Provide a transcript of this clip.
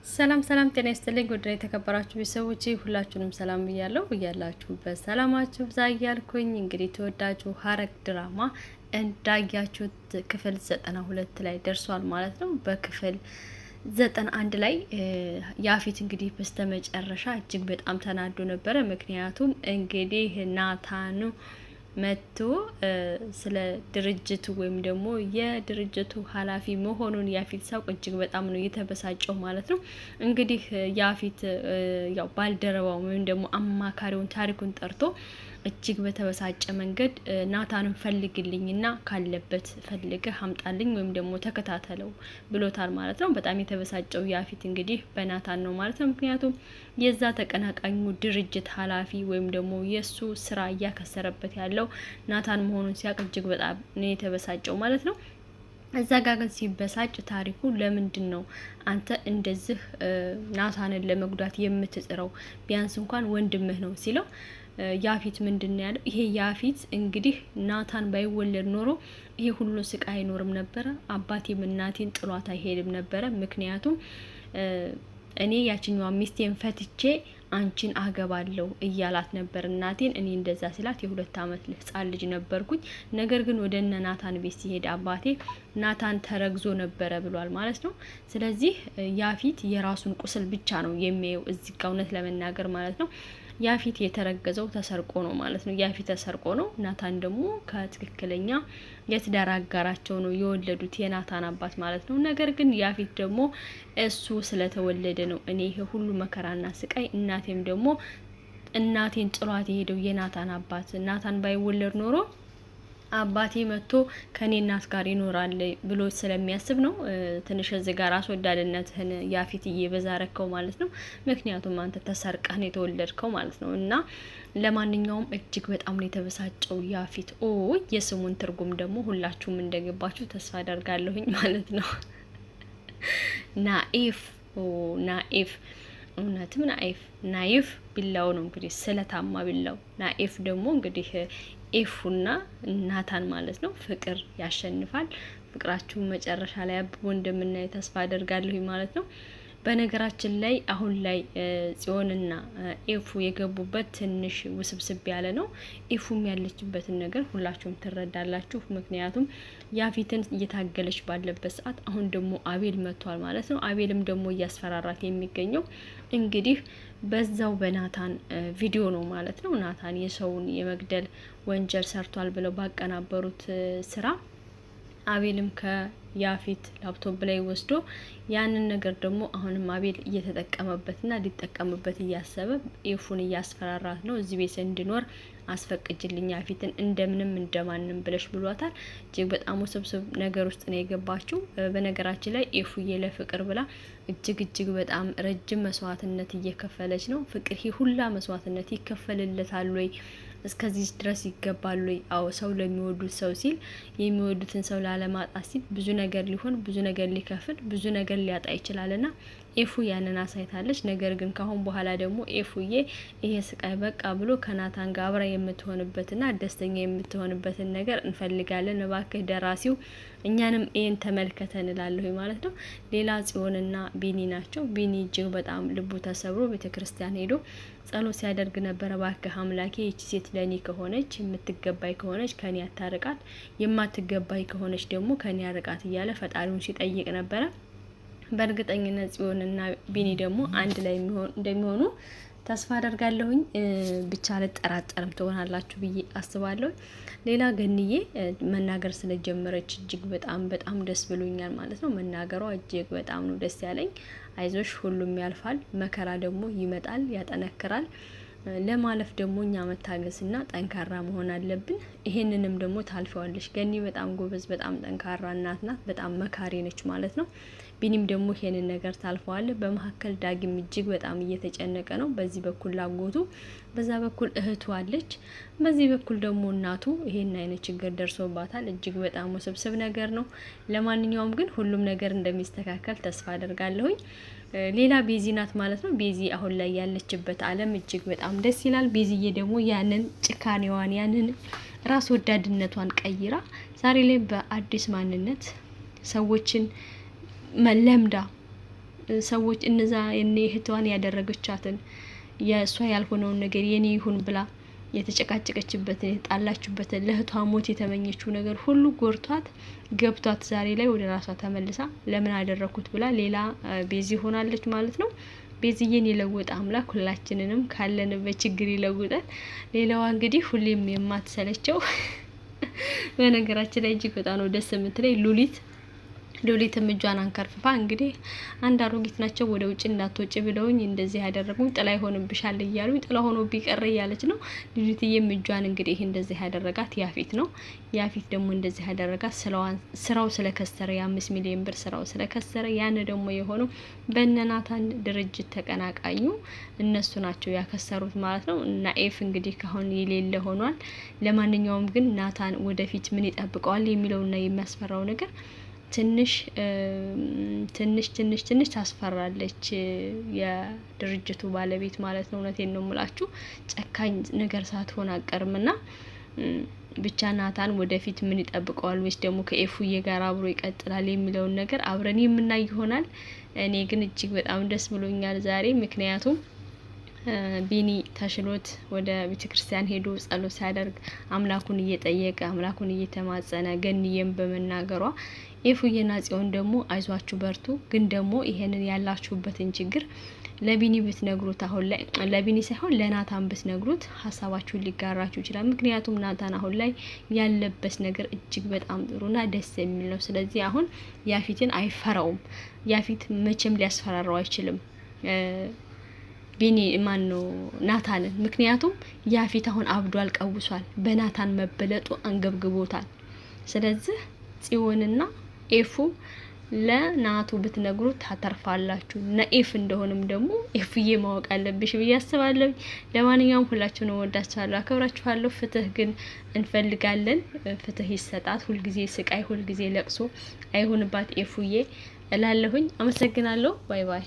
ሰላም ሰላም ጤና ይስጥልኝ ጉዳይ የተከበራችሁ ቤተሰቦቼ ሁላችሁንም ሰላም ብያለሁ። በያላችሁበት ሰላማችሁ ብዛ እያልኩኝ እንግዲህ ተወዳጁ ሐረግ ድራማ እንዳያችሁት ክፍል 92 ላይ ደርሷል ማለት ነው። በክፍል 91 ላይ ያፌት እንግዲህ በስተመጨረሻ እጅግ በጣም ተናዶ ነበረ። ምክንያቱም እንግዲህ ናታኑ መጥቶ ስለ ድርጅቱ ወይም ደግሞ የድርጅቱ ኃላፊ መሆኑን ያፌት ሳውቅ እጅግ በጣም ነው የተበሳጨው ማለት ነው። እንግዲህ ያፌት ያው ባልደረባው ወይም ደግሞ አማካሪውን ታሪኩን ጠርቶ እጅግ በተበሳጨ መንገድ ናታንን ፈልግልኝና ካለበት ፈልገህ አምጣልኝ ወይም ደግሞ ተከታተለው ብሎታል ማለት ነው። በጣም የተበሳጨው ያፌት እንግዲህ በናታን ነው ማለት ነው። ምክንያቱም የዛ ተቀናቃኙ ድርጅት ኃላፊ ወይም ደግሞ የሱ ስራ እያከሰረበት ያለው ናታን መሆኑን ሲያውቅ እጅግ በጣም ነው የተበሳጨው ማለት ነው። እዛ ጋር ግን ሲበሳጭ ታሪኩ ለምንድን ነው አንተ እንደዚህ ናታንን ለመጉዳት የምትጥረው? ቢያንስ እንኳን ወንድምህ ነው ሲለው ያፌት ምንድነው ያለው? ይሄ ያፌት እንግዲህ ናታን ባይወለድ ኖሮ ይሄ ሁሉ ስቃይ አይኖርም ነበረ። አባቴም እናቴን ጥሏት አይሄድም ነበረ። ምክንያቱም እኔ ያችኛዋ ሚስቴን ፈትቼ አንቺን አገባለሁ እያላት ነበር እናቴን። እኔ እንደዛ ሲላት የ2 አመት ህጻን ልጅ ነበርኩኝ። ነገር ግን ወደ እነ ናታን ቤት ሲሄድ አባቴ ናታን ተረግዞ ነበረ ብሏል ማለት ነው። ስለዚህ ያፌት የራሱን ቁስል ብቻ ነው የሚያየው እዚህ ጋር እውነት ለመናገር ማለት ነው። ያፌት የተረገዘው ተሰርቆ ነው ማለት ነው። ያፌት ተሰርቆ ነው። ናታን ደግሞ ከትክክለኛ የትዳር አጋራቸው ነው የወለዱት የናታን አባት ማለት ነው። ነገር ግን ያፌት ደግሞ እሱ ስለተወለደ ነው እኔ ይሄ ሁሉ መከራና ስቃይ እናቴም ደግሞ እናቴን ጥሏት የሄደው የናታን አባት ናታን ባይወለድ ኖሮ አባቴ መጥቶ ከኔ እናት ጋር ይኖራል ብሎ ስለሚያስብ ነው። ትንሽ እዚህ ጋር አስወዳድነትህን ያፌት እየበዛረከው ማለት ነው። ምክንያቱም አንተ ተሰርቀህ ነው የተወለድከው ማለት ነው። እና ለማንኛውም እጅግ በጣም ነው የተበሳጨው ያፌት። የስሙን ትርጉም ደግሞ ሁላችሁም እንደገባችሁ ተስፋ አደርጋለሁኝ ማለት ነው። ናኢፍ ናኢፍ እውነትም ናኢፍ ቢላው ነው እንግዲህ ስለታማ ቢላው። ናኢፍ ደግሞ እንግዲህ ኤፉና ናታን ማለት ነው። ፍቅር ያሸንፋል። ፍቅራችሁ መጨረሻ ላይ አብቦ እንደምናይ ተስፋ አደርጋለሁ ማለት ነው። በነገራችን ላይ አሁን ላይ ጽዮንና ኤፉ የገቡበት ትንሽ ውስብስብ ያለ ነው። ኤፉም ያለችበትን ነገር ሁላችሁም ትረዳላችሁ። ምክንያቱም ያፌትን እየታገለች ባለበት ሰዓት አሁን ደግሞ አቤል መጥቷል ማለት ነው። አቤልም ደግሞ እያስፈራራት የሚገኘው እንግዲህ በዛው በናታን ቪዲዮ ነው ማለት ነው። ናታን የሰውን የመግደል ወንጀል ሰርቷል ብለው ባቀናበሩት ስራ አቤልም ከያፌት ላፕቶፕ ላይ ወስዶ ያንን ነገር ደግሞ አሁንም አቤል እየተጠቀመበትና ሊጠቀምበት እያሰበ ኤፉን እያስፈራራት ነው። እዚህ ቤት እንዲኖር አስፈቅጅልኝ ያፌትን እንደምንም እንደማንም ብለሽ ብሏታል። እጅግ በጣም ውስብስብ ነገር ውስጥ ነው የገባችው። በነገራችን ላይ ኤፉዬ ለፍቅር ብላ እጅግ በጣም ረጅም መስዋዕትነት እየከፈለች ነው። ፍቅር ይሄ ሁላ መስዋዕትነት ይከፈልለታል ወይ? እስከዚህ ድረስ ይገባል ወይ? አዎ፣ ሰው ለሚወዱት ሰው ሲል የሚወዱትን ሰው ላለማጣት ሲል ብዙ ነገር ሊሆን ብዙ ነገር ሊከፍል ብዙ ነገር ሊያጣ ይችላልና ኤፉ ያንን አሳይታለች። ነገር ግን ካሁን በኋላ ደግሞ ኤፉዬ ይሄ ስቃይ በቃ ብሎ ከናታን ጋር አብራ የምትሆንበትና ደስተኛ የምትሆንበትን ነገር እንፈልጋለን። እባክህ ደራሲው እኛንም ይሄን ተመልከተን እላለሁ ማለት ነው። ሌላ ጽዮንና ቢኒ ናቸው። ቢኒ እጅግ በጣም ልቡ ተሰብሮ ቤተክርስቲያን ሄዶ ጸሎት ሲያደርግ ነበር። እባክህ አምላኬ ይቺ ሴት ለኔ ከሆነች የምትገባይ ከሆነች ከኔ ያታርቃት፣ የማትገባይ ከሆነች ደግሞ ከኔ ያርቃት እያለ ፈጣሪውን ሲጠይቅ ነበረ። በእርግጠኝነት ጽዮንና ቢኒ ደግሞ አንድ ላይ እንደሚሆኑ ተስፋ አደርጋለሁኝ። ብቻ አልጠራጠርም ትሆናላችሁ ብዬ አስባለሁ። ሌላ ገንዬ መናገር ስለጀመረች እጅግ በጣም ደስ ብሎኛል ማለት ነው። መናገሯ እጅግ በጣም ነው ደስ ያለኝ። አይዞሽ ሁሉም ያልፋል፣ መከራ ደግሞ ይመጣል፣ ያጠነክራል። ለማለፍ ደግሞ እኛ መታገስና ጠንካራ መሆን አለብን። ይሄንንም ደግሞ ታልፈዋለች። ገኒ በጣም ጎበዝ፣ በጣም ጠንካራ እናት ናት፣ በጣም መካሪ ነች ማለት ነው። ቢኒም ደግሞ ይሄንን ነገር ታልፈዋል። በመሀከል ዳግም እጅግ በጣም እየተጨነቀ ነው። በዚህ በኩል ላጎቱ፣ በዛ በኩል እህቱ አለች፣ በዚህ በኩል ደግሞ እናቱ ይሄን አይነት ችግር ደርሶባታል። እጅግ በጣም ውስብስብ ነገር ነው። ለማንኛውም ግን ሁሉም ነገር እንደሚስተካከል ተስፋ አደርጋለሁኝ። ሌላ ቤዚ ናት ማለት ነው። ቤዚ አሁን ላይ ያለችበት ዓለም እጅግ በጣም ደስ ይላል። ቤዚዬ ደግሞ ያንን ጭካኔዋን ያንን ራስ ወዳድነቷን ቀይራ ዛሬ ላይ በአዲስ ማንነት ሰዎችን ለምዳ ሰዎች እነዛ የኔ እህቷን ያደረገቻትን የሷ ያልሆነውን ነገር የኔ ይሁን ብላ የተጨቃጨቀችበትን የጣላችበትን ለእህቷ ሞት የተመኘችው ነገር ሁሉ ጎርቷት ገብቷት ዛሬ ላይ ወደ ራሷ ተመልሳ ለምን አደረኩት ብላ ሌላ ቤዚ ሆናለች ማለት ነው። ቤዚዬን የለወጠ አምላክ ሁላችንንም ካለንበት ችግር ይለውጣል። ሌላዋ እንግዲህ ሁሌም የማትሰለቸው በነገራችን ላይ እጅግ በጣም ነው ደስ የምትለኝ ሉሊትም እጇን አንከርፍፋ እንግዲህ አንድ አሮጊት ናቸው ወደ ውጭ እንዳትወጪ ብለውኝ እንደዚህ ያደረጉኝ ጥላ ይሆንብሻል እያሉኝ ጥላ ሆኖ ቢቀር እያለች ነው። ሉሊትዬም እጇን እንግዲህ እንደዚህ ያደረጋት ያፊት ነው። ያፊት ደግሞ እንደዚህ ያደረጋት ስራው ስለከሰረ የ5 ሚሊዮን ብር ስራው ስለከሰረ ያን ደግሞ የሆነው በእነናታን ድርጅት ተቀናቃኙ እነሱ ናቸው ያከሰሩት ማለት ነው። ናኤፍ እንግዲህ ካሁን የሌለ ሆኗል። ለማንኛውም ግን ናታን ወደፊት ምን ይጠብቀዋል የሚለውና የሚያስፈራው ነገር ትንሽ ታስፈራለች የድርጅቱ ባለቤት ማለት ነው። እውነቴን ነው የምላችሁ ጨካኝ ነገር ሳትሆን አቀርምና ብቻ ናታን ወደፊት ምን ይጠብቀዋል ወይስ ደግሞ ከኤፉዬ ጋር አብሮ ይቀጥላል የሚለውን ነገር አብረን የምናይ ይሆናል። እኔ ግን እጅግ በጣም ደስ ብሎኛል ዛሬ ምክንያቱም ቢኒ ተሽሎት ወደ ቤተክርስቲያን ሄዶ ጸሎት ሲያደርግ አምላኩን እየጠየቀ አምላኩን እየተማጸነ ገንየም በመናገሯ ኤፉዬና ጽዮን ደግሞ አይዟችሁ በርቱ፣ ግን ደግሞ ይሄንን ያላችሁበትን ችግር ለቢኒ ብትነግሩት አሁን ላይ ለቢኒ ሳይሆን ለናታን ብትነግሩት ሀሳባችሁን ሊጋራችሁ ይችላል። ምክንያቱም ናታን አሁን ላይ ያለበት ነገር እጅግ በጣም ጥሩና ደስ የሚል ነው። ስለዚህ አሁን ያፊትን አይፈራውም። ያፊት መቼም ሊያስፈራራው አይችልም ቢኒ ማን ነው ናታንን። ምክንያቱም ያፊት አሁን አብዷል፣ ቀውሷል። በናታን መበለጡ አንገብግቦታል። ስለዚህ ጽዮንና ኤፉ ለናቱ ብትነግሩት ታተርፋላችሁ። ነኤፍ እንደሆነም ደግሞ ኤፍዬ ማወቅ አለብሽ ብዬ አስባለሁ። ለማንኛውም ሁላችሁንም ወዳችኋለሁ፣ አከብራችኋለሁ። ፍትህ ግን እንፈልጋለን። ፍትህ ይሰጣት። ሁልጊዜ ስቃይ፣ ሁልጊዜ ለቅሶ አይሆንባት ኤፉዬ እላለሁኝ። አመሰግናለሁ። ባይ ባይ።